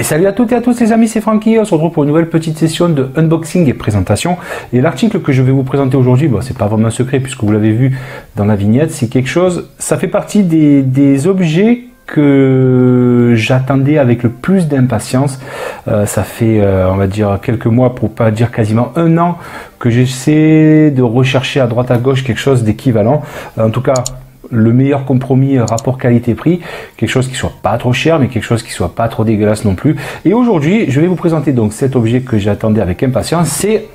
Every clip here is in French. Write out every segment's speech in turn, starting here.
Salut à toutes et à tous les amis, c'est Francky. On se retrouve pour une nouvelle petite session de unboxing et présentation. Et l'article que je vais vous présenter aujourd'hui, bon, c'est pas vraiment un secret puisque vous l'avez vu dans la vignette, c'est quelque chose, ça fait partie des objets que j'attendais avec le plus d'impatience. Ça fait on va dire quelques mois, pour pas dire quasiment un an, que j'essaie de rechercher à droite à gauche quelque chose d'équivalent. En tout cas, le meilleur compromis rapport qualité-prix, quelque chose qui soit pas trop cher mais quelque chose qui soit pas trop dégueulasse non plus. Et aujourd'hui je vais vous présenter donc cet objet que j'attendais avec impatience. C'est,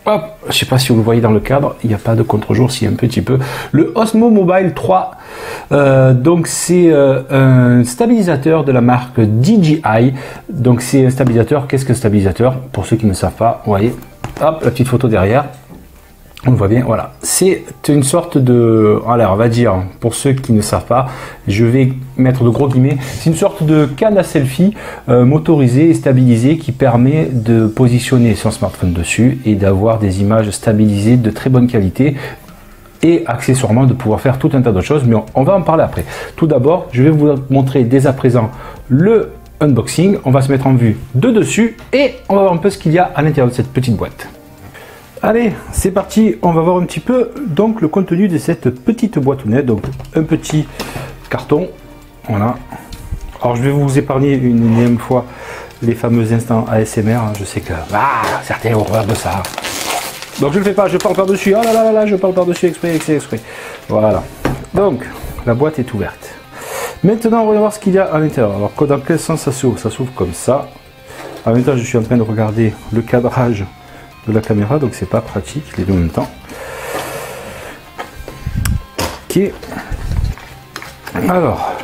hop, je sais pas si vous le voyez dans le cadre, il n'y a pas de contre-jour, si un petit peu, le Osmo Mobile 3. Donc c'est un stabilisateur de la marque DJI. Donc c'est un stabilisateur. Qu'est-ce que stabilisateur? Pour ceux qui ne savent pas, vous voyez, hop, la petite photo derrière. On le voit bien, voilà. C'est une sorte de... Alors, on va dire, pour ceux qui ne savent pas, je vais mettre de gros guillemets, c'est une sorte de canne à selfie motorisée et stabilisée qui permet de positionner son smartphone dessus et d'avoir des images stabilisées de très bonne qualité et accessoirement de pouvoir faire tout un tas d'autres choses, mais on va en parler après. Tout d'abord, je vais vous montrer dès à présent le unboxing. On va se mettre en vue de dessus et on va voir un peu ce qu'il y a à l'intérieur de cette petite boîte. Allez, c'est parti, on va voir un petit peu donc le contenu de cette petite boîtonnette. Donc un petit carton, voilà. Alors je vais vous épargner une énième fois les fameux instants ASMR, hein. Je sais que certains ont horreur de ça. Donc je le fais pas, je parle par-dessus. Oh là là là, je parle par-dessus exprès. Voilà. Donc la boîte est ouverte. Maintenant on va voir ce qu'il y a à l'intérieur. Alors dans quel sens ça s'ouvre? Ça s'ouvre comme ça. En même temps je suis en train de regarder le cadrage de la caméra, donc c'est pas pratique les deux en même temps. Ok, alors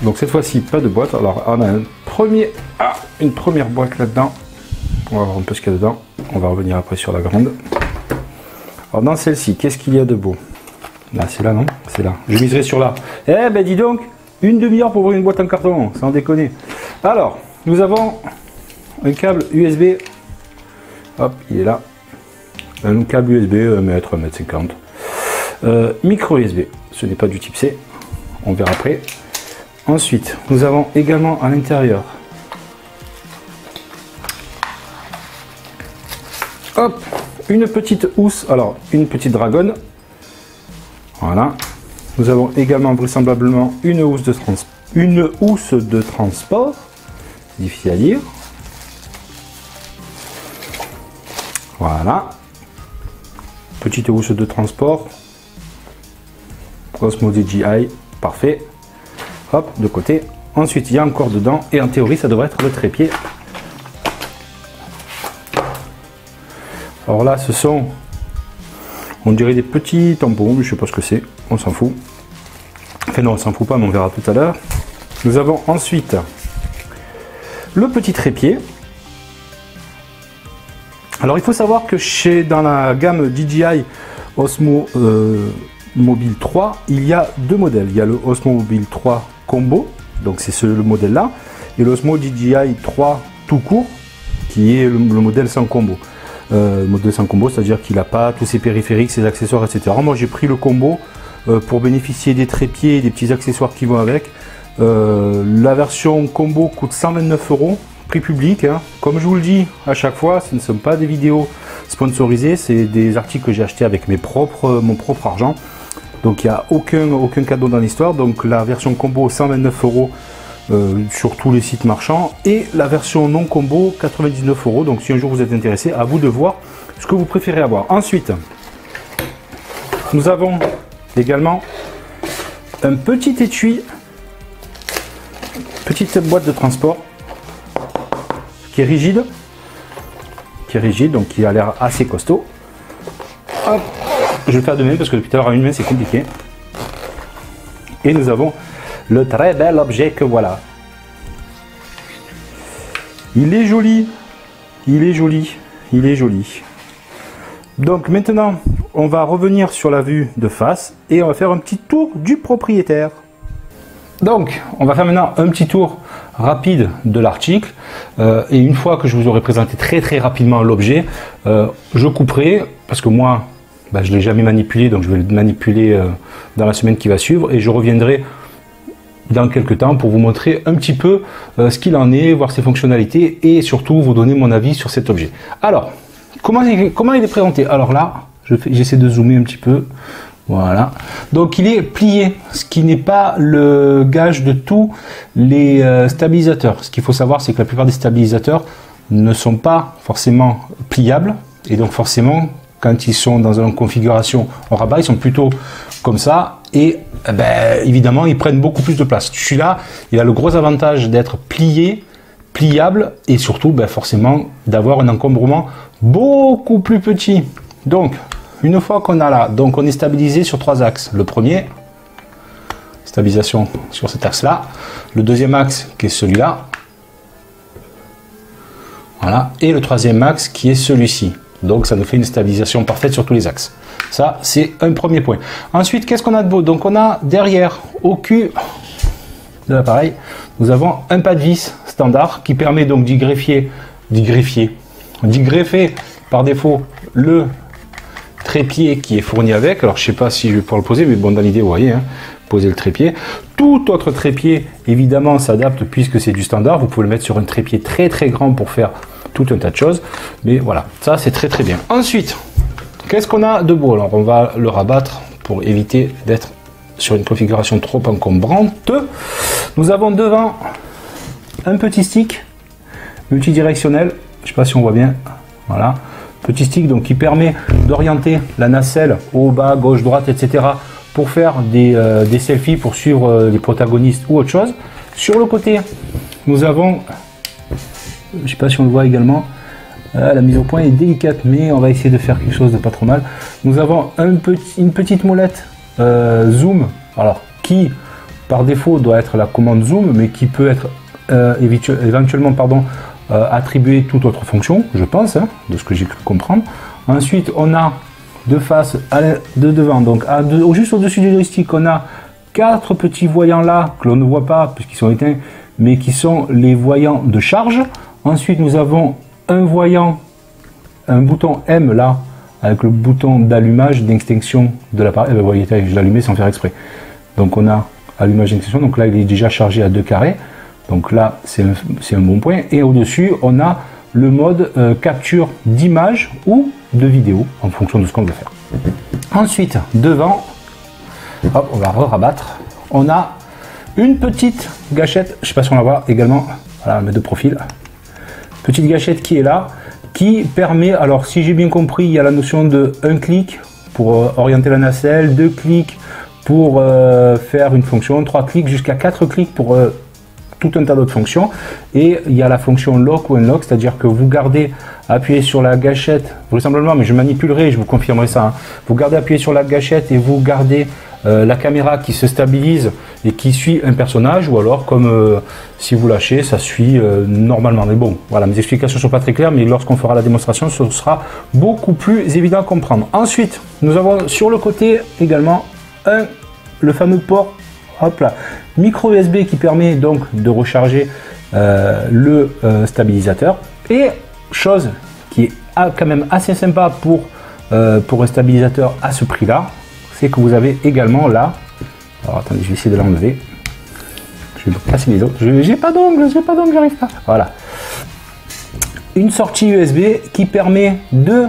donc cette fois-ci pas de boîte. Alors on a une première boîte là-dedans. On va voir un peu ce qu'il y a dedans, on va revenir après sur la grande. Alors dans celle-ci, qu'est-ce qu'il y a de beau? Là, c'est là, non? C'est là, je miserai sur là. Eh ben dis donc, une demi-heure pour ouvrir une boîte en carton, sans déconner. Alors nous avons un câble USB. Hop, il est là. Un câble USB, 1m50. Micro USB, ce n'est pas du type C. On verra après. Ensuite, nous avons également à l'intérieur, hop, une petite housse. Alors, une petite dragonne. Voilà. Nous avons également vraisemblablement une housse de transport. C'est difficile à dire. Voilà, petite housse de transport, Osmo DJI, parfait. Hop, de côté. Ensuite, il y a encore dedans, et en théorie, ça devrait être le trépied. Alors là, ce sont, on dirait des petits tampons, mais je sais pas ce que c'est, on s'en fout. Enfin non, on s'en fout pas, mais on verra tout à l'heure. Nous avons ensuite le petit trépied. Alors il faut savoir que dans la gamme DJI Osmo Mobile 3, il y a deux modèles. Il y a le Osmo Mobile 3 Combo, donc c'est le modèle là, et l'Osmo DJI 3 tout court, qui est le modèle sans combo. Modèle sans combo, c'est-à-dire qu'il n'a pas tous ses périphériques, ses accessoires, etc. Moi j'ai pris le combo pour bénéficier des trépieds et des petits accessoires qui vont avec. La version combo coûte 129 €. Prix public, hein. Comme je vous le dis à chaque fois, ce ne sont pas des vidéos sponsorisées, c'est des articles que j'ai achetés avec mon propre argent. Donc il n'y a aucun cadeau dans l'histoire. Donc la version combo 129 € sur tous les sites marchands et la version non combo 99 €. Donc si un jour vous êtes intéressé, à vous de voir ce que vous préférez avoir. Ensuite, nous avons également un petit étui, petite boîte de transport qui est rigide, donc qui a l'air assez costaud. Hop, je vais le faire de même parce que depuis tout à l'heure à une main c'est compliqué. Et nous avons le très bel objet que voilà. Il est joli, il est joli, il est joli. Donc maintenant, on va revenir sur la vue de face et on va faire un petit tour du propriétaire. Donc, on va faire maintenant un petit tour rapide de l'article et une fois que je vous aurai présenté très rapidement l'objet, je couperai parce que moi, je ne l'ai jamais manipulé, donc je vais le manipuler dans la semaine qui va suivre et je reviendrai dans quelques temps pour vous montrer un petit peu ce qu'il en est, voir ses fonctionnalités et surtout vous donner mon avis sur cet objet. Alors, comment il est présenté? Alors là, j'essaie de zoomer un petit peu. Voilà. Donc il est plié, ce qui n'est pas le gage de tous les stabilisateurs. Ce qu'il faut savoir, c'est que la plupart des stabilisateurs ne sont pas forcément pliables et donc forcément quand ils sont dans une configuration en rabat, ils sont plutôt comme ça et évidemment ils prennent beaucoup plus de place. Celui-là, il a le gros avantage d'être pliable et surtout forcément d'avoir un encombrement beaucoup plus petit. Donc une fois qu'on a là, donc on est stabilisé sur 3 axes. Le premier, stabilisation sur cet axe-là. Le deuxième axe qui est celui-là. Voilà. Et le troisième axe qui est celui-ci. Donc ça nous fait une stabilisation parfaite sur tous les axes. Ça, c'est un premier point. Ensuite, qu'est-ce qu'on a de beau? Donc on a derrière, au cul de l'appareil, nous avons un pas de vis standard qui permet donc d'y greffer par défaut le trépied qui est fourni avec. Alors je sais pas si je vais pouvoir le poser, mais bon, dans l'idée, vous voyez, hein, poser le trépied. Tout autre trépied évidemment s'adapte puisque c'est du standard. Vous pouvez le mettre sur un trépied très très grand pour faire tout un tas de choses, mais voilà, ça c'est très très bien. Ensuite, qu'est-ce qu'on a de beau? Alors on va le rabattre pour éviter d'être sur une configuration trop encombrante. Nous avons devant un petit stick multidirectionnel, je sais pas si on voit bien, voilà. Petit stick donc qui permet d'orienter la nacelle au bas, gauche, droite, etc. pour faire des selfies, pour suivre les protagonistes ou autre chose. Sur le côté, nous avons, je ne sais pas si on le voit également, la mise au point est délicate, mais on va essayer de faire quelque chose de pas trop mal. Nous avons une petite molette zoom, alors qui par défaut doit être la commande zoom, mais qui peut être éventuellement attribuer toute autre fonction, je pense, hein, de ce que j'ai cru comprendre. Ensuite, on a de face, de devant, donc juste au-dessus du joystick, on a 4 petits voyants là, que l'on ne voit pas puisqu'ils sont éteints, mais qui sont les voyants de charge. Ensuite, nous avons un voyant, un bouton M là, avec le bouton d'allumage, d'extinction de l'appareil. Vous voyez, je l'ai allumé sans faire exprès. Donc on a allumage d'extinction, donc là il est déjà chargé à 2 carrés. Donc là, c'est un bon point. Et au-dessus, on a le mode capture d'image ou de vidéo, en fonction de ce qu'on veut faire. Ensuite, devant, hop, on va rabattre. On a une petite gâchette, je ne sais pas si on la voit également, voilà, mais de profil. Petite gâchette qui est là, qui permet, alors si j'ai bien compris, il y a la notion de un clic pour orienter la nacelle, 2 clics pour faire une fonction, 3 clics jusqu'à 4 clics pour tout un tas d'autres fonctions. Et il y a la fonction lock ou unlock, c'est-à-dire que vous gardez appuyé sur la gâchette, vraisemblablement, mais je manipulerai, je vous confirmerai ça, hein. Vous gardez appuyé sur la gâchette et vous gardez la caméra qui se stabilise et qui suit un personnage, ou alors comme si vous lâchez, ça suit normalement. Mais bon, voilà, mes explications ne sont pas très claires, mais lorsqu'on fera la démonstration, ce sera beaucoup plus évident à comprendre. Ensuite, nous avons sur le côté également le fameux port, hop là, micro USB qui permet donc de recharger le stabilisateur. Et chose qui est quand même assez sympa pour un stabilisateur à ce prix là, c'est que vous avez également là, alors attendez, je vais essayer de l'enlever, je vais me casser les autres, j'ai pas d'ongle, j'arrive pas, voilà, une sortie USB qui permet de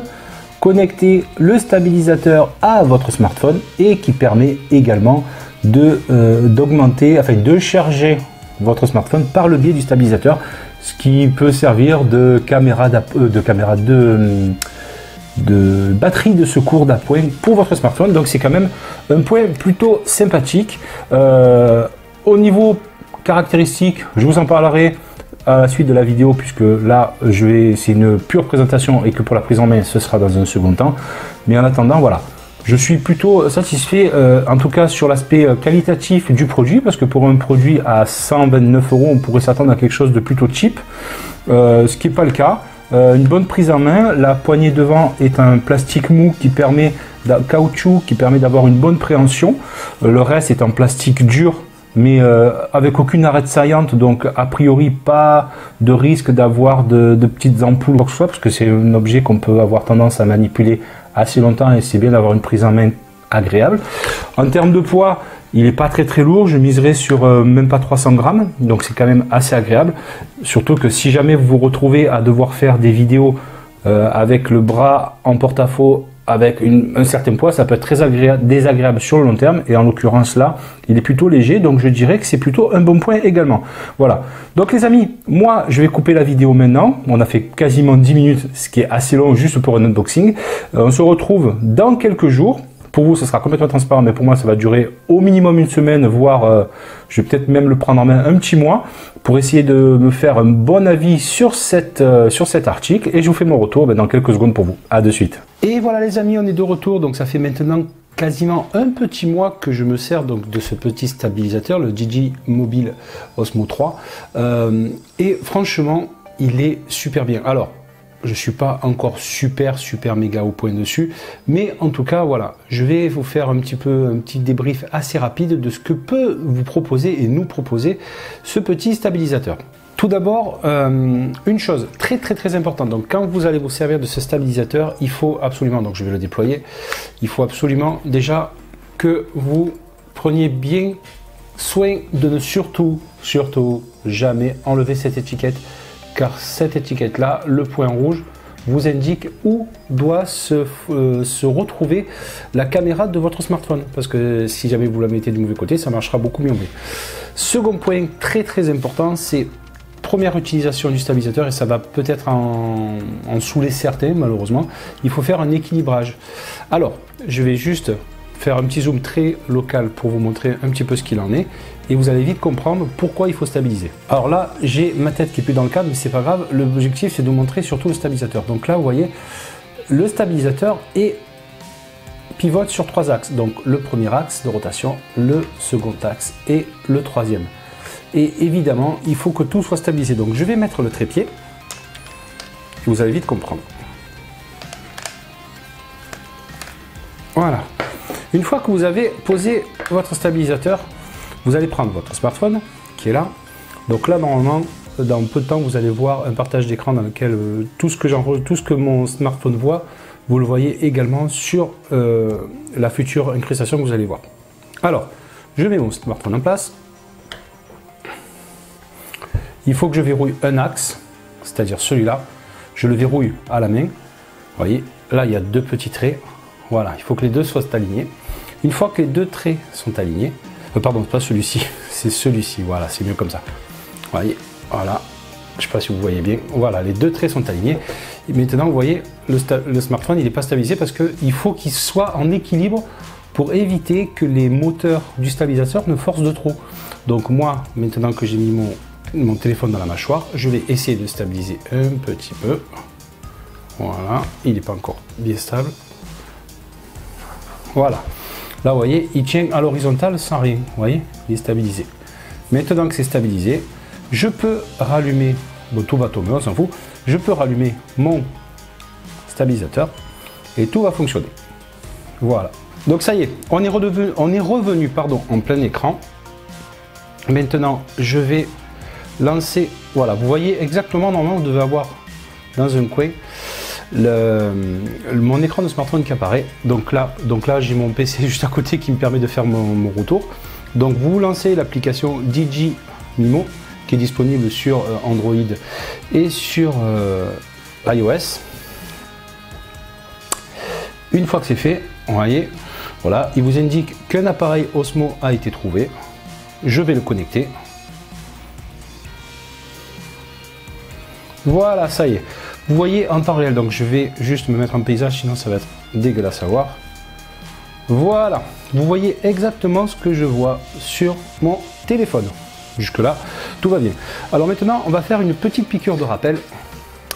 connecter le stabilisateur à votre smartphone et qui permet également d'augmenter, enfin de charger votre smartphone par le biais du stabilisateur, ce qui peut servir de batterie de secours d'appoint pour votre smartphone. Donc c'est quand même un point plutôt sympathique. Au niveau caractéristiques, je vous en parlerai à la suite de la vidéo, puisque là c'est une pure présentation et que pour la prise en main ce sera dans un second temps. Mais en attendant, voilà, je suis plutôt satisfait, en tout cas sur l'aspect qualitatif du produit, parce que pour un produit à 129 €, on pourrait s'attendre à quelque chose de plutôt cheap, ce qui n'est pas le cas. Une bonne prise en main, la poignée devant est un plastique mou qui permet, caoutchouc, qui permet d'avoir une bonne préhension. Le reste est en plastique dur, mais avec aucune arête saillante, donc a priori pas de risque d'avoir de petites ampoules ou quoi que ce soit, parce que c'est un objet qu'on peut avoir tendance à manipuler assez longtemps et c'est bien d'avoir une prise en main agréable. En termes de poids, Il n'est pas très lourd, je miserai sur même pas 300 grammes, donc c'est quand même assez agréable. Surtout que si jamais vous vous retrouvez à devoir faire des vidéos avec le bras en porte-à-faux, avec un certain poids, ça peut être très désagréable sur le long terme. Et en l'occurrence là, il est plutôt léger, donc je dirais que c'est plutôt un bon point également. Voilà. Donc les amis, moi je vais couper la vidéo maintenant. On a fait quasiment 10 minutes, ce qui est assez long juste pour un unboxing. On se retrouve dans quelques jours. Pour vous, ce sera complètement transparent, mais pour moi, ça va durer au minimum une semaine, voire je vais peut-être même le prendre en main un petit mois pour essayer de me faire un bon avis sur cet article. Et je vous fais mon retour dans quelques secondes pour vous. À de suite. Et voilà les amis, on est de retour. Donc ça fait maintenant quasiment un petit mois que je me sers donc de ce petit stabilisateur, le DJI Mobile Osmo 3. Et franchement, il est super bien. Alors, je ne suis pas encore super méga au point dessus, mais en tout cas voilà, je vais vous faire un petit débrief assez rapide de ce que peut vous proposer et nous proposer ce petit stabilisateur. Tout d'abord, une chose très importante, donc quand vous allez vous servir de ce stabilisateur, il faut absolument, donc je vais le déployer, il faut absolument déjà que vous preniez bien soin de ne surtout jamais enlever cette étiquette, car cette étiquette là, le point rouge, vous indique où doit se retrouver la caméra de votre smartphone, parce que si jamais vous la mettez du mauvais côté, ça marchera beaucoup mieux. Second point très important, c'est première utilisation du stabilisateur, et ça va peut-être en saouler certains malheureusement, il faut faire un équilibrage. Alors je vais juste faire un petit zoom très local pour vous montrer un petit peu ce qu'il en est, et vous allez vite comprendre pourquoi il faut stabiliser. Alors là, j'ai ma tête qui est plus dans le cadre, mais c'est pas grave, l'objectif c'est de vous montrer surtout le stabilisateur. Donc là, vous voyez, le stabilisateur pivote sur 3 axes. Donc le premier axe de rotation, le second axe et le troisième. Et évidemment, il faut que tout soit stabilisé. Donc je vais mettre le trépied, et vous allez vite comprendre. Voilà. Une fois que vous avez posé votre stabilisateur, vous allez prendre votre smartphone qui est là. Donc là, normalement, dans peu de temps, vous allez voir un partage d'écran dans lequel tout ce que mon smartphone voit, vous le voyez également sur la future incrustation que vous allez voir. Alors, je mets mon smartphone en place. Il faut que je verrouille un axe, c'est-à-dire celui-là. Je le verrouille à la main. Vous voyez, là, il y a 2 petits traits. Voilà, il faut que les deux soient alignés. Une fois que les 2 traits sont alignés, pardon, pas celui-ci, c'est celui-ci, voilà, c'est mieux comme ça. Vous voyez, voilà, je ne sais pas si vous voyez bien, voilà, les 2 traits sont alignés. Et maintenant, vous voyez, le smartphone, il n'est pas stabilisé parce qu'il faut qu'il soit en équilibre pour éviter que les moteurs du stabilisateur ne forcent de trop. Donc moi, maintenant que j'ai mis mon téléphone dans la mâchoire, je vais essayer de stabiliser un petit peu. Voilà, il n'est pas encore bien stable. Voilà. Là, vous voyez, il tient à l'horizontale sans rien. Vous voyez, il est stabilisé. Maintenant que c'est stabilisé, je peux rallumer, bon, tout va tomber, on s'en fout. Je peux rallumer mon stabilisateur et tout va fonctionner. Voilà. Donc ça y est, on est revenu en plein écran. Maintenant, je vais lancer. Voilà, vous voyez exactement, normalement, vous devez avoir dans un coin mon écran de smartphone qui apparaît. Donc là j'ai mon PC juste à côté qui me permet de faire mon retour. Donc vous lancez l'application DJI Mimo qui est disponible sur Android et sur iOS. Une fois que c'est fait, vous voyez, voilà, il vous indique qu'un appareil Osmo a été trouvé. Je vais le connecter. Voilà, ça y est. Vous voyez en temps réel, donc je vais juste me mettre en paysage, sinon ça va être dégueulasse à voir. Voilà, vous voyez exactement ce que je vois sur mon téléphone. Jusque là, tout va bien. Alors maintenant, on va faire une petite piqûre de rappel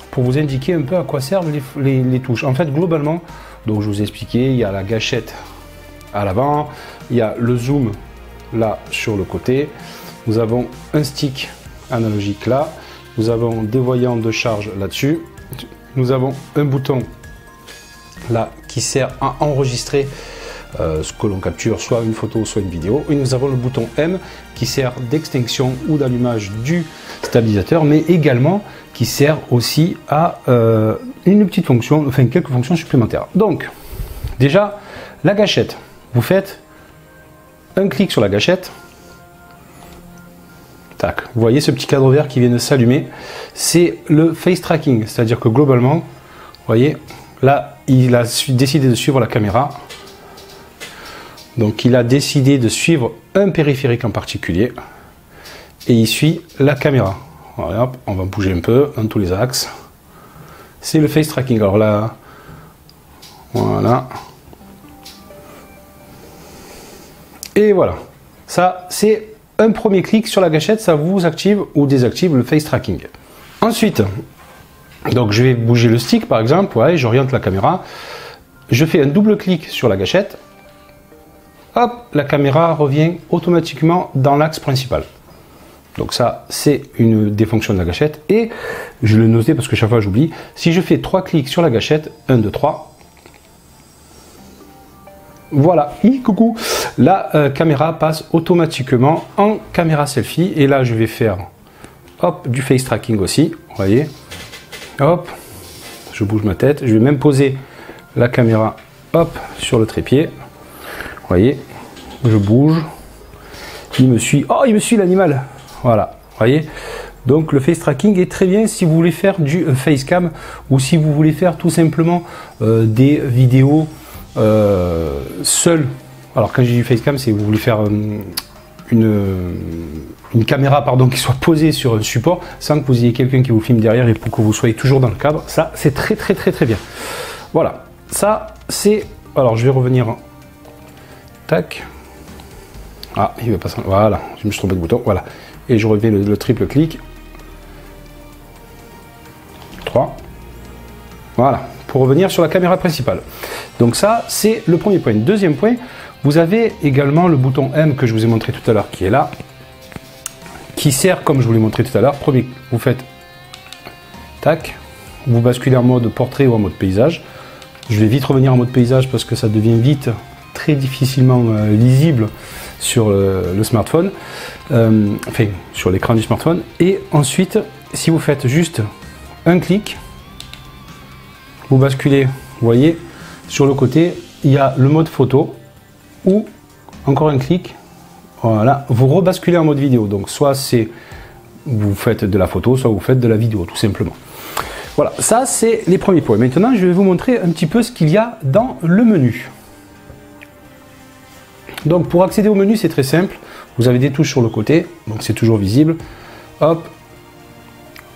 pour vous indiquer un peu à quoi servent les touches. En fait, globalement, donc je vous ai expliqué, il y a la gâchette à l'avant, il y a le zoom là sur le côté, nous avons un stick analogique là, nous avons des voyants de charge là-dessus. Nous avons un bouton là qui sert à enregistrer ce que l'on capture, soit une photo, soit une vidéo. Et nous avons le bouton M qui sert d'extinction ou d'allumage du stabilisateur, mais également qui sert aussi à une petite fonction, enfin quelques fonctions supplémentaires. Donc, déjà, la gâchette, vous faites un clic sur la gâchette. Tac, vous voyez ce petit cadre vert qui vient de s'allumer, c'est le face tracking, c'est-à-dire que globalement, vous voyez, là, il a décidé de suivre la caméra. Donc il a décidé de suivre un périphérique en particulier et il suit la caméra. Voilà, on va bouger un peu dans tous les axes. C'est le face tracking. Alors là, voilà. Et voilà. Ça, c'est un premier clic sur la gâchette, ça vous active ou désactive le face tracking. Ensuite, donc je vais bouger le stick par exemple, ouais, j'oriente la caméra. Je fais un double clic sur la gâchette. Hop, la caméra revient automatiquement dans l'axe principal. Donc ça, c'est une des fonctions de la gâchette. Et je le notais parce que chaque fois j'oublie. Si je fais 3 clics sur la gâchette, 1, 2, 3. Voilà, coucou. La caméra passe automatiquement en caméra selfie. Et là, je vais faire hop, du face tracking aussi. Vous voyez. Hop, je bouge ma tête. Je vais même poser la caméra hop, sur le trépied. Vous voyez, je bouge, il me suit, oh il me suit l'animal, voilà, vous voyez, donc le face tracking est très bien si vous voulez faire du face cam ou si vous voulez faire tout simplement des vidéos seul. Alors quand j'ai du face cam, c'est vous voulez faire une caméra pardon, qui soit posée sur un support sans que vous ayez quelqu'un qui vous filme derrière et pour que vous soyez toujours dans le cadre, ça c'est très bien. Voilà, ça c'est, alors je vais revenir. Tac. Ah, il va pas. Voilà, je me suis trompé de bouton. Voilà. Et je refais le triple clic. 3. Voilà. Pour revenir sur la caméra principale. Donc ça, c'est le premier point. Deuxième point, vous avez également le bouton M que je vous ai montré tout à l'heure qui est là. Qui sert, comme je vous l'ai montré tout à l'heure. Premier, vous faites. Tac. Vous basculez en mode portrait ou en mode paysage. Je vais vite revenir en mode paysage parce que ça devient vite très difficilement lisible sur le smartphone, enfin sur l'écran du smartphone. Et ensuite, si vous faites juste un clic, vous basculez, vous voyez, sur le côté, il y a le mode photo ou encore un clic, voilà, vous rebasculez en mode vidéo. Donc soit c'est vous faites de la photo, soit vous faites de la vidéo, tout simplement. Voilà, ça c'est les premiers points. Maintenant, je vais vous montrer un petit peu ce qu'il y a dans le menu. Donc pour accéder au menu, c'est très simple. Vous avez des touches sur le côté, donc c'est toujours visible. Hop.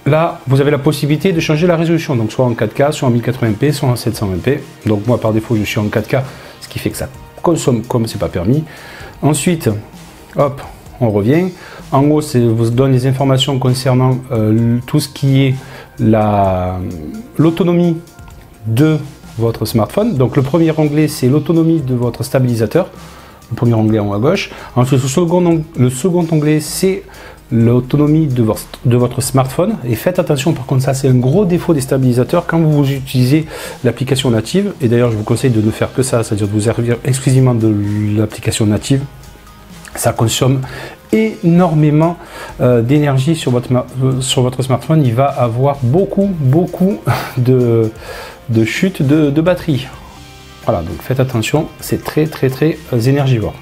Là, vous avez la possibilité de changer la résolution, donc soit en 4K, soit en 1080p, soit en 720p. Donc moi, par défaut, je suis en 4K, ce qui fait que ça consomme comme c'est pas permis. Ensuite, hop, on revient. En haut, ça vous donne les informations concernant tout ce qui est l'autonomie de votre smartphone. Donc le premier onglet, c'est l'autonomie de votre stabilisateur. Le premier onglet en haut à gauche. Ensuite, le second onglet, c'est l'autonomie de votre smartphone. Et faites attention, par contre, ça c'est un gros défaut des stabilisateurs quand vous utilisez l'application native. Et d'ailleurs, je vous conseille de ne faire que ça, c'est-à-dire de vous servir exclusivement de l'application native. Ça consomme énormément d'énergie sur votre smartphone. Il va avoir beaucoup de chute de batterie. Voilà, donc faites attention, c'est très énergivore.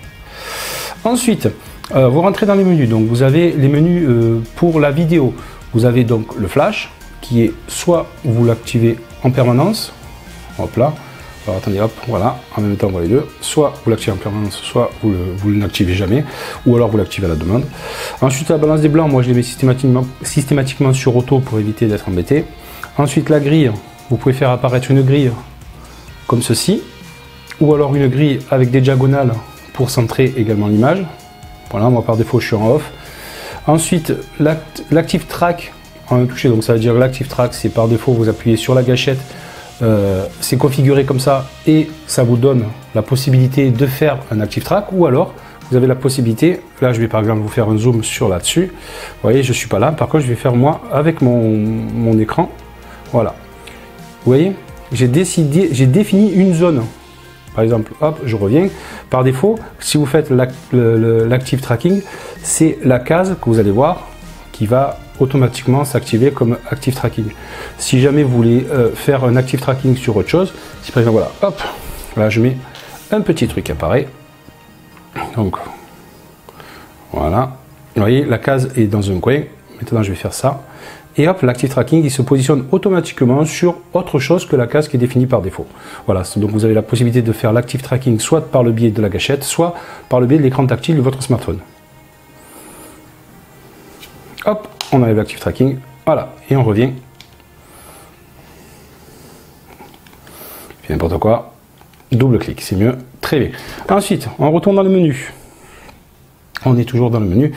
Ensuite, vous rentrez dans les menus. Donc vous avez les menus pour la vidéo. Vous avez donc le flash qui est soit vous l'activez en permanence, hop là. Alors attendez, hop, voilà, en même temps on voit les deux. Soit vous l'activez en permanence, soit vous ne l'activez jamais, ou alors vous l'activez à la demande. Ensuite la balance des blancs, moi je les mets systématiquement sur auto pour éviter d'être embêté. Ensuite la grille, vous pouvez faire apparaître une grille comme ceci, ou alors une grille avec des diagonales pour centrer également l'image. Voilà, moi par défaut je suis en off. Ensuite l'active track en un touché, donc ça veut dire l'active track, c'est par défaut vous appuyez sur la gâchette, c'est configuré comme ça et ça vous donne la possibilité de faire un active track, ou alors vous avez la possibilité, là je vais par exemple vous faire un zoom sur là-dessus, vous voyez je suis pas là, par contre je vais faire moi avec mon écran, voilà, vous voyez j'ai défini une zone. Par exemple, hop, je reviens. Par défaut, si vous faites l'active tracking, c'est la case que vous allez voir qui va automatiquement s'activer comme active tracking. Si jamais vous voulez faire un active tracking sur autre chose, si par exemple, voilà, hop, là je mets un petit truc qui apparaît. Donc, Voilà. Vous voyez, la case est dans un coin. Maintenant, je vais faire ça. Et hop, l'Active Tracking, il se positionne automatiquement sur autre chose que la case qui est définie par défaut. Voilà, donc vous avez la possibilité de faire l'Active Tracking soit par le biais de la gâchette, soit par le biais de l'écran tactile de votre smartphone. Hop, on enlève l'Active Tracking. Voilà, et on revient. N'importe quoi. Double clic, c'est mieux. Très bien. Ensuite, on retourne dans le menu. On est toujours dans le menu.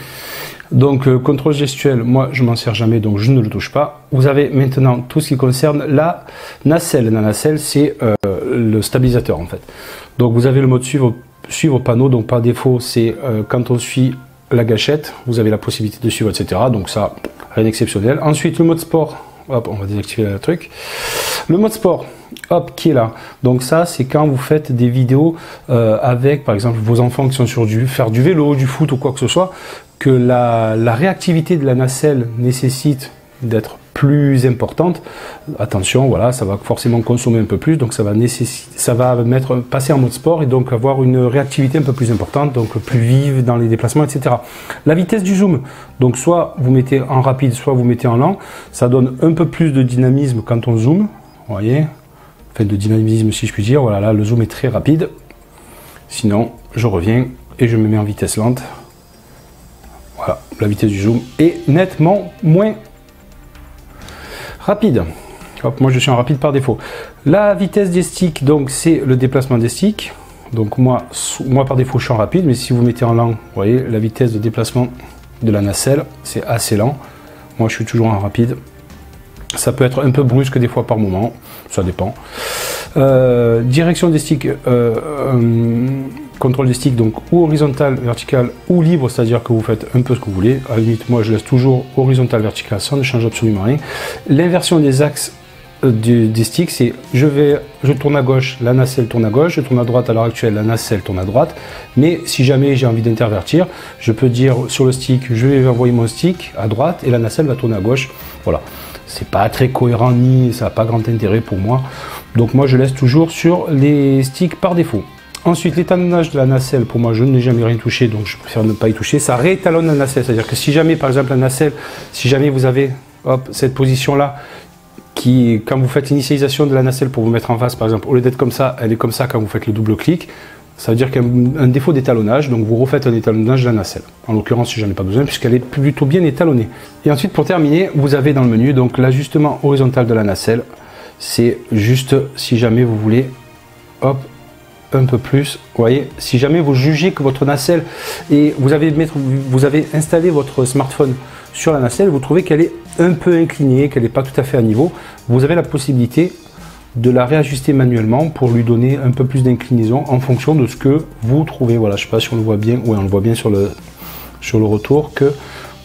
Donc, contrôle gestuel, moi, je m'en sers jamais, donc je ne le touche pas. Vous avez maintenant tout ce qui concerne la nacelle. La nacelle, c'est le stabilisateur, en fait. Donc, vous avez le mode suivre panneau. Donc, par défaut, c'est quand on suit la gâchette, vous avez la possibilité de suivre, etc. Donc, ça, rien d'exceptionnel. Ensuite, le mode sport. Hop, on va désactiver le truc. Le mode sport, hop, qui est là. Donc ça, c'est quand vous faites des vidéos avec, par exemple, vos enfants qui sont sur faire du vélo, du foot ou quoi que ce soit, que la réactivité de la nacelle nécessite d'être plus importante. Attention, voilà, ça va forcément consommer un peu plus, donc ça va passer en mode sport et donc avoir une réactivité un peu plus importante, donc plus vive dans les déplacements, etc. La vitesse du zoom, donc soit vous mettez en rapide, soit vous mettez en lent, ça donne un peu plus de dynamisme quand on zoome, vous voyez, enfin de dynamisme si je puis dire. Voilà, là le zoom est très rapide. Sinon, je reviens et je me mets en vitesse lente. Voilà, la vitesse du zoom est nettement moins rapide. Hop, moi je suis en rapide par défaut. La vitesse des sticks, donc c'est le déplacement des sticks. Donc moi par défaut je suis en rapide, mais si vous mettez en lent, vous voyez la vitesse de déplacement de la nacelle, c'est assez lent. Moi je suis toujours en rapide. Ça peut être un peu brusque des fois par moment, ça dépend. Direction des sticks, contrôle des sticks, donc ou horizontal, vertical ou libre, c'est-à-dire que vous faites un peu ce que vous voulez. À la limite, moi je laisse toujours horizontal, vertical, ça ne change absolument rien. L'inversion des axes des sticks, c'est je tourne à gauche, la nacelle tourne à gauche, je tourne à droite, à l'heure actuelle, la nacelle tourne à droite. Mais si jamais j'ai envie d'intervertir, je peux dire sur le stick, je vais envoyer mon stick à droite et la nacelle va tourner à gauche. Voilà. C'est pas très cohérent ni ça n'a pas grand intérêt pour moi. Donc moi je laisse toujours sur les sticks par défaut. Ensuite, l'étalonnage de la nacelle, pour moi je n'ai jamais rien touché, donc je préfère ne pas y toucher. Ça réétalonne la nacelle, c'est-à-dire que si jamais par exemple la nacelle, si jamais vous avez hop, cette position là, qui quand vous faites l'initialisation de la nacelle pour vous mettre en face, par exemple, au lieu d'être comme ça, elle est comme ça quand vous faites le double clic. Ça veut dire qu'il y a un défaut d'étalonnage, donc vous refaites un étalonnage de la nacelle. En l'occurrence, si j'en ai pas besoin, puisqu'elle est plutôt bien étalonnée. Et ensuite, pour terminer, vous avez dans le menu donc l'ajustement horizontal de la nacelle. C'est juste si jamais vous voulez, hop, un peu plus. Vous voyez, si jamais vous jugez que votre nacelle et vous avez installé votre smartphone sur la nacelle, vous trouvez qu'elle est un peu inclinée, qu'elle n'est pas tout à fait à niveau, vous avez la possibilité de la réajuster manuellement pour lui donner un peu plus d'inclinaison en fonction de ce que vous trouvez. Voilà, je ne sais pas si on le voit bien, oui on le voit bien sur le retour que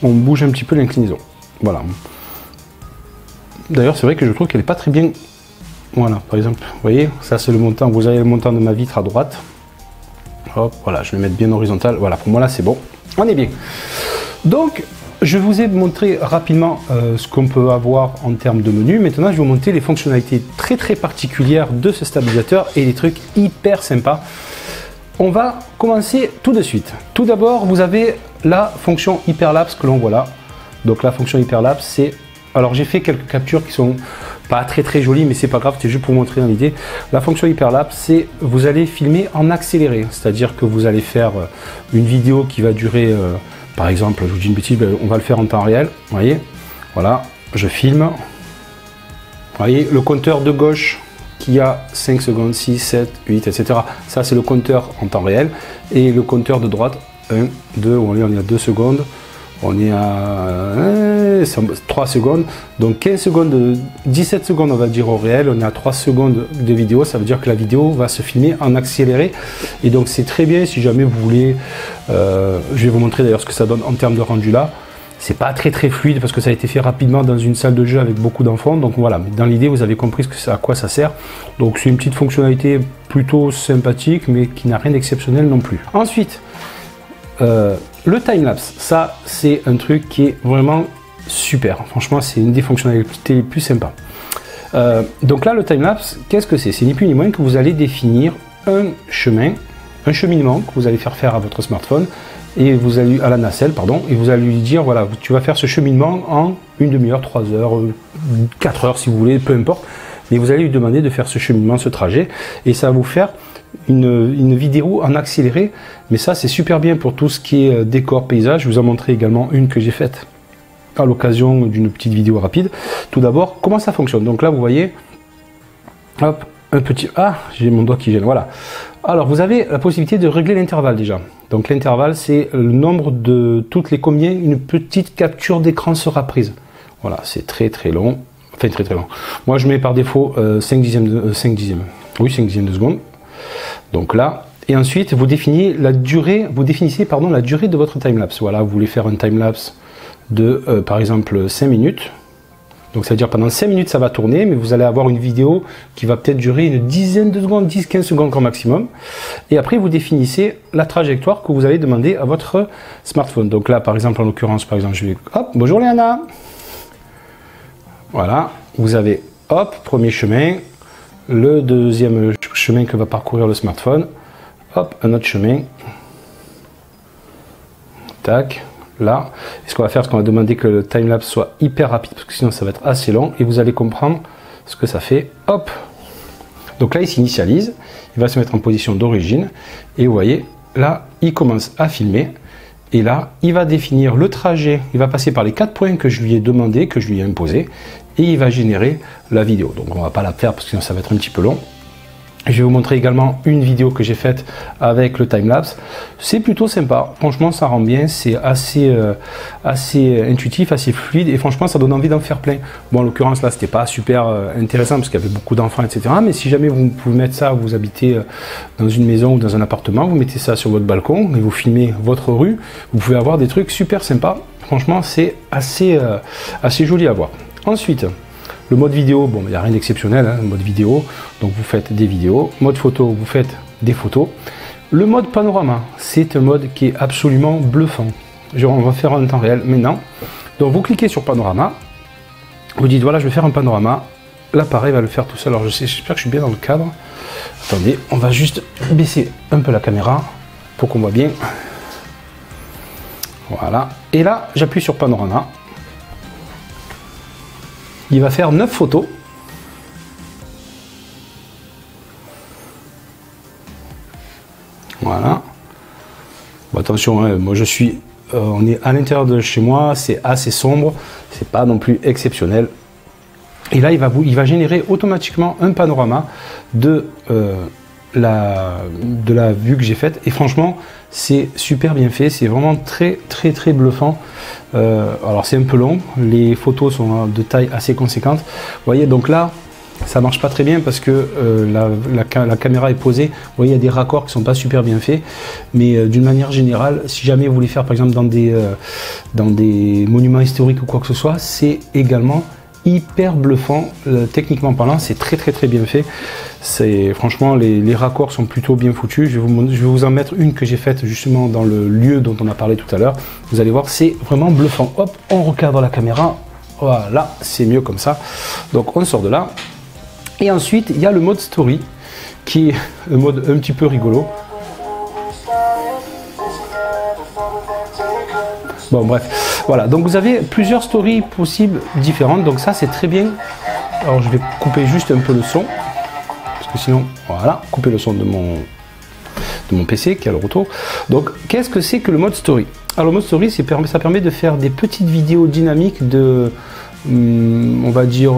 on bouge un petit peu l'inclinaison. Voilà. D'ailleurs c'est vrai que je trouve qu'elle n'est pas très bien. Voilà, par exemple, vous voyez, ça c'est le montant, vous avez le montant de ma vitre à droite. Hop, voilà, je vais le mettre bien horizontal. Voilà, pour moi là c'est bon, on est bien. Donc je vous ai montré rapidement ce qu'on peut avoir en termes de menu. Maintenant, je vais vous montrer les fonctionnalités très très particulières de ce stabilisateur et des trucs hyper sympas. On va commencer tout de suite. Tout d'abord, vous avez la fonction hyperlapse que l'on voit là. Donc la fonction hyperlapse, c'est... Alors j'ai fait quelques captures qui sont pas très très jolies, mais c'est pas grave, c'est juste pour montrer dans l'idée. La fonction hyperlapse, c'est vous allez filmer en accéléré. C'est-à-dire que vous allez faire une vidéo qui va durer... par exemple, je vous dis une bêtise, on va le faire en temps réel. Vous voyez, voilà, je filme. Vous voyez, le compteur de gauche qui a 5 secondes, 6, 7, 8, etc. Ça, c'est le compteur en temps réel. Et le compteur de droite, 1, 2, on est à 2 secondes. On est à 3 secondes. Donc 15 secondes, 17 secondes, on va dire au réel. On est à 3 secondes de vidéo. Ça veut dire que la vidéo va se filmer en accéléré. Et donc c'est très bien si jamais vous voulez. Je vais vous montrer d'ailleurs ce que ça donne en termes de rendu là. C'est pas très très fluide parce que ça a été fait rapidement dans une salle de jeu avec beaucoup d'enfants. Donc voilà, dans l'idée, vous avez compris à quoi ça sert. Donc c'est une petite fonctionnalité plutôt sympathique, mais qui n'a rien d'exceptionnel non plus. Ensuite, le timelapse, ça c'est un truc qui est vraiment super. Franchement, c'est une des fonctionnalités les plus sympas. Donc là, le timelapse, qu'est-ce que c'est? C'est ni plus ni moins que vous allez définir un chemin, un cheminement que vous allez faire à votre smartphone et vous allez à la nacelle, pardon, et vous allez lui dire voilà, tu vas faire ce cheminement en une demi-heure, 3 heures, 4 heures si vous voulez, peu importe, mais vous allez lui demander de faire ce cheminement, ce trajet, et ça va vous faire une vidéo en accéléré, mais ça c'est super bien pour tout ce qui est décor, paysage. Je vous en montrer également une que j'ai faite à l'occasion d'une petite vidéo rapide. Tout d'abord, comment ça fonctionne? Donc là vous voyez, hop, un petit, ah, j'ai mon doigt qui gêne, voilà. Alors vous avez la possibilité de régler l'intervalle déjà. Donc l'intervalle c'est le nombre de toutes les combien une petite capture d'écran sera prise. Voilà, c'est très long, enfin très long. Moi je mets par défaut 5 dixièmes de seconde. Donc là, et ensuite vous définissez la durée, la durée de votre timelapse. Voilà, vous voulez faire un timelapse de par exemple 5 minutes. Donc ça veut dire pendant 5 minutes ça va tourner, mais vous allez avoir une vidéo qui va peut-être durer une dizaine de secondes, 10-15 secondes grand maximum. Et après vous définissez la trajectoire que vous allez demander à votre smartphone. Donc là par exemple, en l'occurrence, par exemple, je vais, hop, bonjour Léana. Voilà, vous avez, hop, premier chemin, le deuxième chemin que va parcourir le smartphone, hop, un autre chemin, tac, là, et ce qu'on va faire, c'est qu'on va demander que le timelapse soit hyper rapide, parce que sinon ça va être assez long, et vous allez comprendre ce que ça fait, hop, donc là il s'initialise, il va se mettre en position d'origine, et vous voyez, là, il commence à filmer, et là, il va définir le trajet, il va passer par les 4 points que je lui ai demandé, que je lui ai imposé, et il va générer la vidéo. Donc on va pas la faire parce que sinon ça va être un petit peu long. Je vais vous montrer également une vidéo que j'ai faite avec le timelapse. C'est plutôt sympa, franchement ça rend bien, c'est assez intuitif, assez fluide, et franchement ça donne envie d'en faire plein. Bon, en l'occurrence là c'était pas super intéressant parce qu'il y avait beaucoup d'enfants, etc. Mais si jamais vous pouvez mettre ça, vous habitez dans une maison ou dans un appartement, vous mettez ça sur votre balcon et vous filmez votre rue, vous pouvez avoir des trucs super sympas. Franchement c'est assez joli à voir. Ensuite, le mode vidéo, bon, il n'y a rien d'exceptionnel, hein, le mode vidéo, donc vous faites des vidéos. Mode photo, vous faites des photos. Le mode panorama, c'est un mode qui est absolument bluffant. Genre, on va faire en temps réel maintenant. Donc vous cliquez sur panorama, vous dites voilà, je vais faire un panorama. L'appareil va le faire tout seul. Alors j'espère que je suis bien dans le cadre. Attendez, on va juste baisser un peu la caméra pour qu'on voit bien. Voilà. Et là, j'appuie sur panorama. Il va faire 9 photos. Voilà. Bon, attention, hein, moi je suis, on est à l'intérieur de chez moi, c'est assez sombre, c'est pas non plus exceptionnel. Et là, il va générer automatiquement un panorama de la vue que j'ai faite. Et franchement, c'est super bien fait, c'est vraiment très bluffant. Alors c'est un peu long, les photos sont de taille assez conséquente. Vous voyez, donc là ça marche pas très bien parce que la caméra est posée. Vous voyez, il y a des raccords qui sont pas super bien faits, mais d'une manière générale, si jamais vous voulez faire par exemple dans des monuments historiques ou quoi que ce soit, c'est également hyper bluffant. Techniquement parlant, c'est très bien fait. C'est franchement, les raccords sont plutôt bien foutus. Je vais vous en mettre une que j'ai faite justement dans le lieu dont on a parlé tout à l'heure. Vous allez voir, c'est vraiment bluffant. Hop, on recadre la caméra. Voilà, c'est mieux comme ça. Donc on sort de là. Et ensuite, il y a le mode story, qui est un mode un petit peu rigolo. Bon, bref, voilà. Donc vous avez plusieurs stories possibles différentes. Donc ça, c'est très bien. Alors je vais couper juste un peu le son, parce que sinon, voilà, couper le son de mon PC qui a le retour. Donc, qu'est-ce que c'est que le mode story? Alors le mode story, ça permet de faire des petites vidéos dynamiques de, on va dire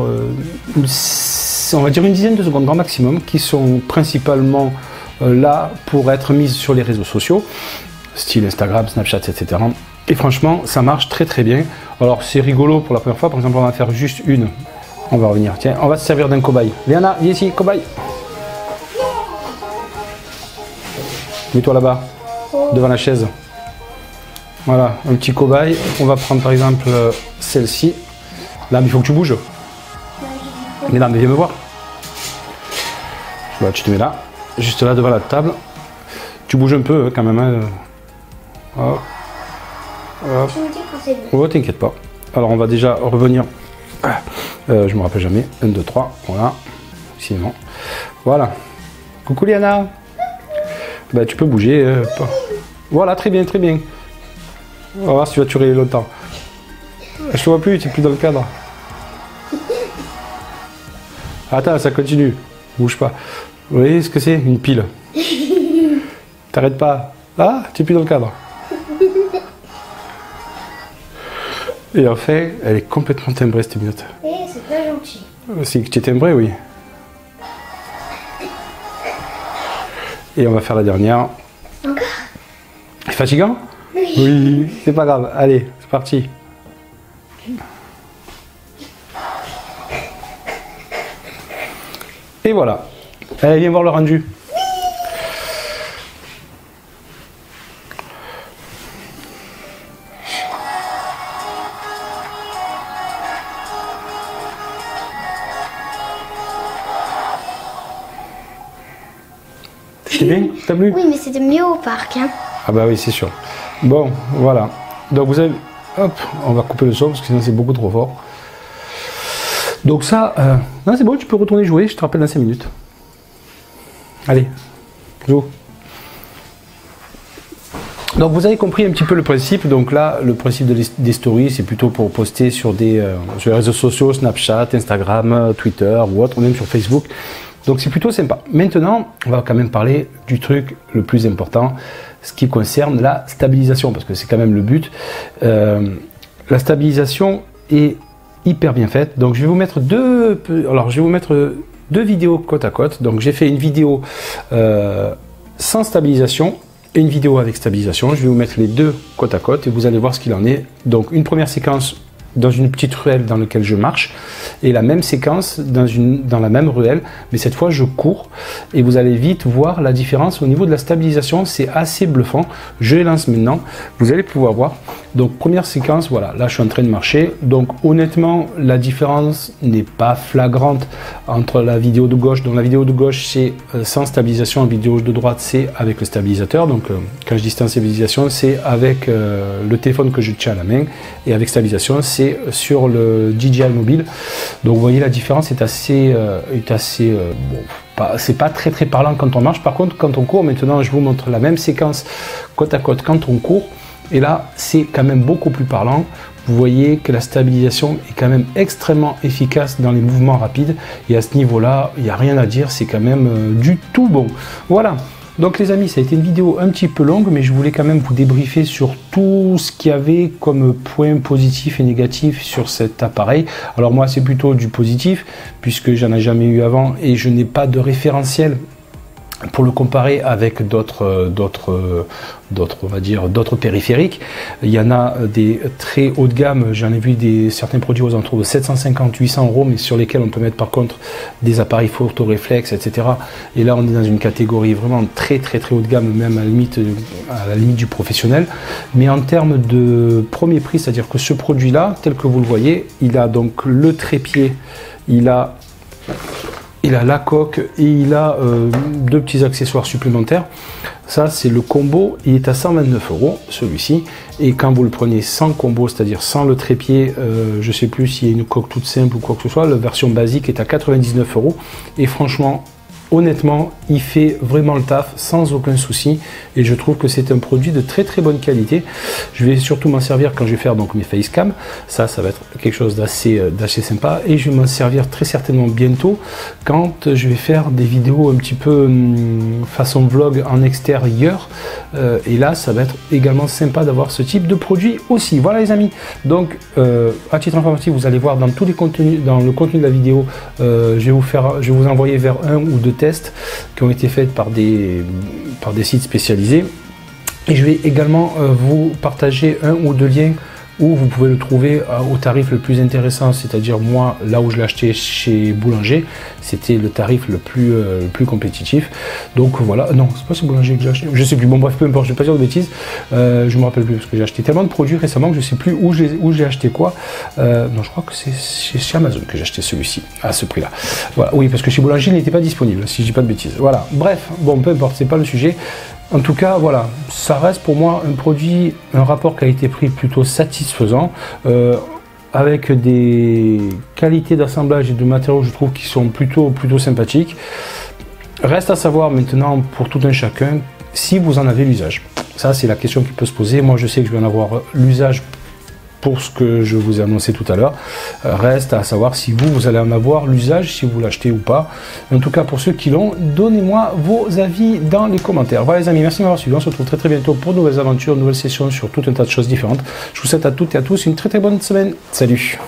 une dizaine de secondes grand maximum, qui sont principalement là pour être mises sur les réseaux sociaux, style Instagram, Snapchat, etc. Et franchement, ça marche très bien. Alors c'est rigolo pour la première fois. Par exemple, on va faire juste une. On va revenir. Tiens, on va se servir d'un cobaye. Léana, viens ici, cobaye. Mets-toi là-bas, devant la chaise. Voilà, un petit cobaye. On va prendre par exemple celle-ci. Là, mais il faut que tu bouges. Mais là, mais viens me voir. Voilà, tu te mets là, juste là devant la table. Tu bouges un peu quand même. Hein. Hop. Hop. Tu me dis quand c'est bon. Oh, t'inquiète pas. Alors, on va déjà revenir. Je me rappelle jamais. 1, 2, 3. Voilà. Sinon. Voilà. Coucou Liana. Bah, tu peux bouger. Voilà, très bien. On va voir si tu vas durer longtemps. Je te vois plus, tu n'es plus dans le cadre. Attends, ça continue. Bouge pas. Vous voyez ce que c'est? Une pile. T'arrêtes pas. Ah, tu n'es plus dans le cadre. Et en fait, elle est complètement timbrée cette minute. Et c'est pas gentil. C'est que tu es timbré, oui. Et on va faire la dernière. Encore? C'est fatigant? Oui. Oui, c'est pas grave. Allez, c'est parti. Et voilà. Allez, viens voir le rendu. C'est bien? T'as plu? Oui, mais c'était mieux au parc. Hein. Ah bah oui, c'est sûr. Bon, voilà. Donc vous avez... Hop, on va couper le son parce que sinon c'est beaucoup trop fort. Donc ça... Non, c'est bon, tu peux retourner jouer, je te rappelle dans 5 minutes. Allez, joue. Donc vous avez compris un petit peu le principe. Donc là, le principe des stories, c'est plutôt pour poster sur les réseaux sociaux, Snapchat, Instagram, Twitter ou autre, ou même sur Facebook. Donc c'est plutôt sympa. Maintenant, on va quand même parler du truc le plus important, ce qui concerne la stabilisation, parce que c'est quand même le but. La stabilisation est hyper bien faite. Donc je vais vous mettre deux vidéos côte à côte. Donc j'ai fait une vidéo sans stabilisation et une vidéo avec stabilisation. Je vais vous mettre les deux côte à côte et vous allez voir ce qu'il en est. Donc une première séquence dans une petite ruelle dans laquelle je marche et la même séquence dans la même ruelle, mais cette fois je cours et vous allez vite voir la différence au niveau de la stabilisation. C'est assez bluffant. Je les lance maintenant, vous allez pouvoir voir. Donc première séquence, voilà, là je suis en train de marcher. Donc honnêtement la différence n'est pas flagrante entre la vidéo de gauche. Donc la vidéo de gauche c'est sans stabilisation, la vidéo de droite c'est avec le stabilisateur. Donc quand je dis sans stabilisation, c'est avec le téléphone que je tiens à la main, et avec stabilisation c'est sur le DJI mobile. Donc vous voyez la différence est assez bon, c'est pas très parlant quand on marche. Par contre quand on court, maintenant je vous montre la même séquence côte à côte quand on court, et là c'est quand même beaucoup plus parlant. Vous voyez que la stabilisation est quand même extrêmement efficace dans les mouvements rapides, et à ce niveau là il n'y a rien à dire, c'est quand même du tout bon. Voilà. Donc les amis, ça a été une vidéo un petit peu longue, mais je voulais quand même vous débriefer sur tout ce qu'il y avait comme point positif et négatif sur cet appareil. Alors moi c'est plutôt du positif, puisque j'en ai jamais eu avant et je n'ai pas de référentiel pour le comparer avec d'autres périphériques. Il y en a des très haut de gamme, j'en ai vu certains produits aux alentours de 750-800 €, mais sur lesquels on peut mettre par contre des appareils photo réflexes, etc. Et là on est dans une catégorie vraiment très haut de gamme, même à la limite du professionnel. Mais en termes de premier prix, c'est-à-dire que ce produit là, tel que vous le voyez, il a donc le trépied, il a la coque et il a deux petits accessoires supplémentaires. Ça c'est le combo, il est à 129 € celui-ci, et quand vous le prenez sans combo, c'est-à-dire sans le trépied, je sais plus s'il y a une coque toute simple ou quoi que ce soit, la version basique est à 99 €, et franchement honnêtement il fait vraiment le taf sans aucun souci, et je trouve que c'est un produit de très bonne qualité. Je vais surtout m'en servir quand je vais faire donc mes facecam, ça va être quelque chose d'assez sympa, et je vais m'en servir très certainement bientôt quand je vais faire des vidéos un petit peu façon vlog en extérieur, et là ça va être également sympa d'avoir ce type de produit aussi. Voilà les amis, donc à titre informatif, vous allez voir dans tous les contenus, dans le contenu de la vidéo, je vais vous envoyer vers un ou deux tests qui ont été faits par des sites spécialisés, et je vais également vous partager un ou deux liens où vous pouvez le trouver au tarif le plus intéressant, c'est-à-dire moi là où je l'ai acheté chez Boulanger, c'était le tarif le plus compétitif. Donc voilà, non c'est pas chez Boulanger que j'ai acheté, je sais plus, bon bref peu importe, je vais pas dire de bêtises, je me rappelle plus parce que j'ai acheté tellement de produits récemment que je sais plus où j'ai acheté quoi. Non, je crois que c'est chez Amazon que j'ai acheté celui-ci à ce prix là. Voilà, oui, parce que chez Boulanger il n'était pas disponible si je dis pas de bêtises. Voilà, bref, bon peu importe, c'est pas le sujet. En tout cas, voilà, ça reste pour moi un produit, un rapport qualité-prix plutôt satisfaisant, avec des qualités d'assemblage et de matériaux, je trouve, qui sont plutôt sympathiques. Reste à savoir maintenant pour tout un chacun si vous en avez l'usage. Ça, c'est la question qui peut se poser. Moi, je sais que je vais en avoir l'usage pour ce que je vous ai annoncé tout à l'heure. Reste à savoir si vous allez en avoir l'usage, si vous l'achetez ou pas. En tout cas, pour ceux qui l'ont, donnez-moi vos avis dans les commentaires. Voilà les amis, merci de m'avoir suivi. On se retrouve très très bientôt pour de nouvelles aventures, de nouvelles sessions sur tout un tas de choses différentes. Je vous souhaite à toutes et à tous une très très bonne semaine. Salut!